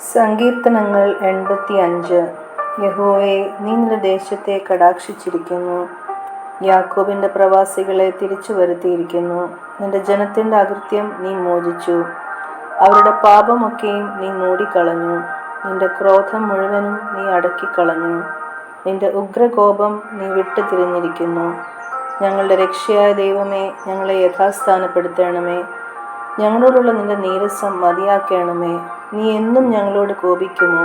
സങ്കീർത്തനങ്ങൾ 85. യഹോവേ, നീ നിന്റെ ദേശത്തെ കടാക്ഷിച്ചിരിക്കുന്നു. യാക്കോബിന്റെ പ്രവാസികളെ തിരിച്ചു വരുത്തിയിരിക്കുന്നു. നിന്റെ ജനത്തിന്റെ അകൃത്യം നീ മോചിച്ചു. അവരുടെ പാപമൊക്കെയും നീ മൂടിക്കളഞ്ഞു. നിന്റെ ക്രോധം മുഴുവനും നീ അടക്കിക്കളഞ്ഞു. നിന്റെ ഉഗ്രകോപം നീ വിട്ടുതിരിഞ്ഞിരിക്കുന്നു. ഞങ്ങളുടെ രക്ഷയായ ദൈവമേ, ഞങ്ങളെ യഥാസ്ഥാനപ്പെടുത്തണമേ. ഞങ്ങളോടുള്ള നിന്റെ നീരസം മതിയാക്കണമേ. നീ എന്നും ഞങ്ങളോട് കോപിക്കുമോ?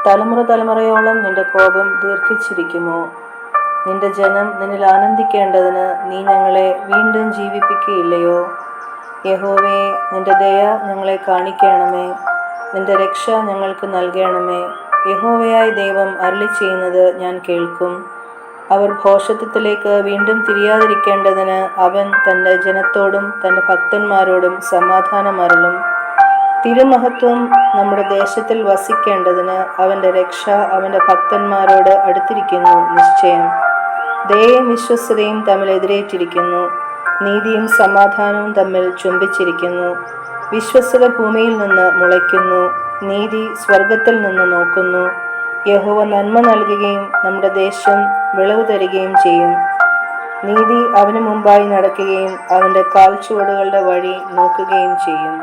തലമുറ തലമുറയോളം നിന്റെ കോപം ദീർഘിച്ചിരിക്കുമോ? നിന്റെ ജനം നിന്നിൽ ആനന്ദിക്കേണ്ടതിന് നീ ഞങ്ങളെ വീണ്ടും ജീവിപ്പിക്കുകയില്ലയോ? യഹോവേ, നിന്റെ ദയ ഞങ്ങളെ കാണിക്കണമേ. നിന്റെ രക്ഷ ഞങ്ങൾക്ക് നൽകണമേ. യഹോവയായ ദൈവം അരുളിച്ചെയ്യുന്നത് ഞാൻ കേൾക്കും. അവർ ഭോഷത്വത്തിലേക്ക് വീണ്ടും തിരിയാതിരിക്കേണ്ടതിന് അവൻ തൻ്റെ ജനത്തോടും തൻ്റെ ഭക്തന്മാരോടും സമാധാനം അരുളും. തിരുമഹത്വം നമ്മുടെ ദേശത്തിൽ വസിക്കേണ്ടതിന് അവൻ്റെ രക്ഷ അവൻ്റെ ഭക്തന്മാരോട് അടുത്തിരിക്കുന്നു നിശ്ചയം. ദയയും വിശ്വസ്തതയും തമ്മിൽ എതിരേറ്റിരിക്കുന്നു. നീതിയും സമാധാനവും തമ്മിൽ ചുംബിച്ചിരിക്കുന്നു. വിശ്വസ്തത ഭൂമിയിൽ നിന്ന് മുളയ്ക്കുന്നു. നീതി സ്വർഗത്തിൽ നിന്ന് നോക്കുന്നു. യഹോവ നന്മ നൽകുകയും നമ്മുടെ ദേശം വിളവ് തരികയും ചെയ്യും. നീതി അവന് മുമ്പായി നടക്കുകയും അവൻ്റെ കാൽച്ചുവടുകളുടെ വഴി നോക്കുകയും ചെയ്യും.